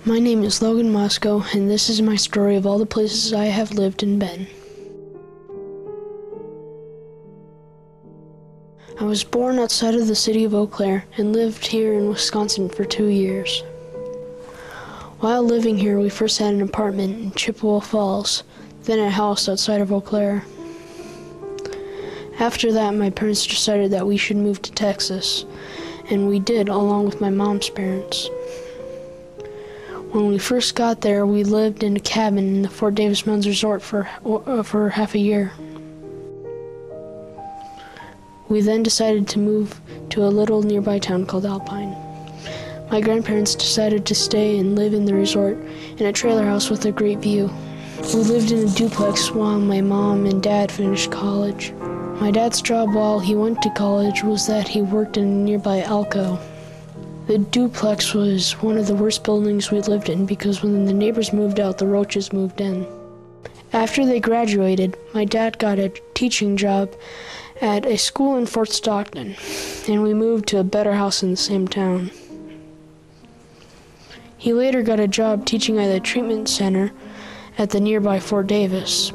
My name is Logan Moscow, and this is my story of all the places I have lived and been. I was born outside of the city of Eau Claire and lived here in Wisconsin for 2 years. While living here, we first had an apartment in Chippewa Falls, then a house outside of Eau Claire. After that, my parents decided that we should move to Texas, and we did, along with my mom's parents. When we first got there, we lived in a cabin in the Fort Davis Mountains Resort for half a year. We then decided to move to a little nearby town called Alpine. My grandparents decided to stay and live in the resort in a trailer house with a great view. We lived in a duplex while my mom and dad finished college. My dad's job while he went to college was that he worked in a nearby Alco. The duplex was one of the worst buildings we lived in because when the neighbors moved out, the roaches moved in. After they graduated, my dad got a teaching job at a school in Fort Stockton, and we moved to a better house in the same town. He later got a job teaching at a treatment center at the nearby Fort Davis.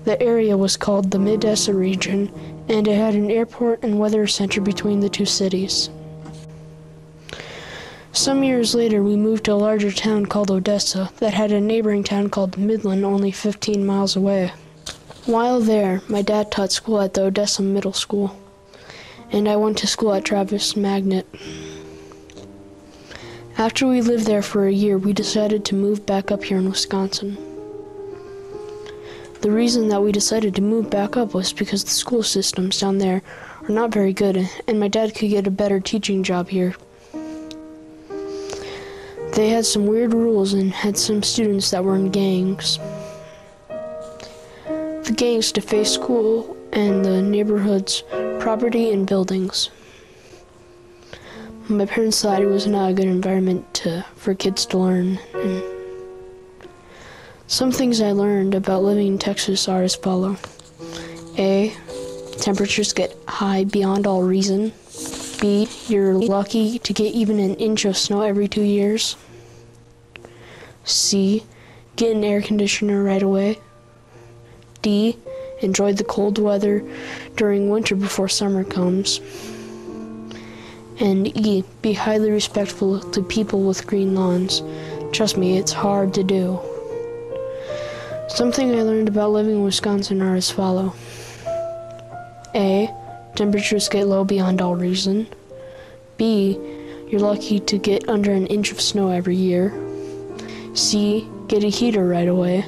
The area was called the Mid-Essa region, and it had an airport and weather center between the two cities. Some years later, we moved to a larger town called Odessa that had a neighboring town called Midland only 15 miles away. While there, my dad taught school at the Odessa Middle School, and I went to school at Travis Magnet. After we lived there for a year, we decided to move back up here in Wisconsin. The reason that we decided to move back up was because the school systems down there are not very good, and my dad could get a better teaching job here. They had some weird rules and had some students that were in gangs. The gangs defaced school and the neighborhood's property and buildings. My parents thought it was not a good environment for kids to learn. Some things I learned about living in Texas are as follow. A, temperatures get high beyond all reason. B, you're lucky to get even an inch of snow every 2 years. C, get an air conditioner right away. D, enjoy the cold weather during winter before summer comes. And E, be highly respectful to people with green lawns. Trust me, it's hard to do. Something I learned about living in Wisconsin are as follow. A, temperatures get low beyond all reason. B, you're lucky to get under an inch of snow every year. C, get a heater right away.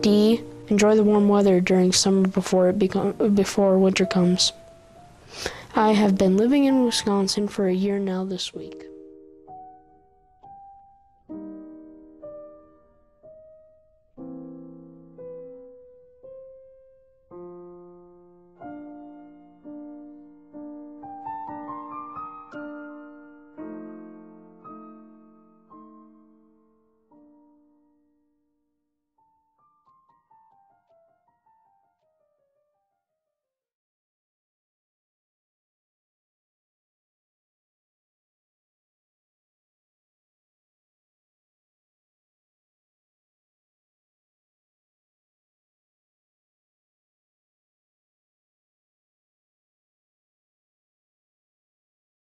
D, enjoy the warm weather during summer before winter comes. I have been living in Wisconsin for a year now this week.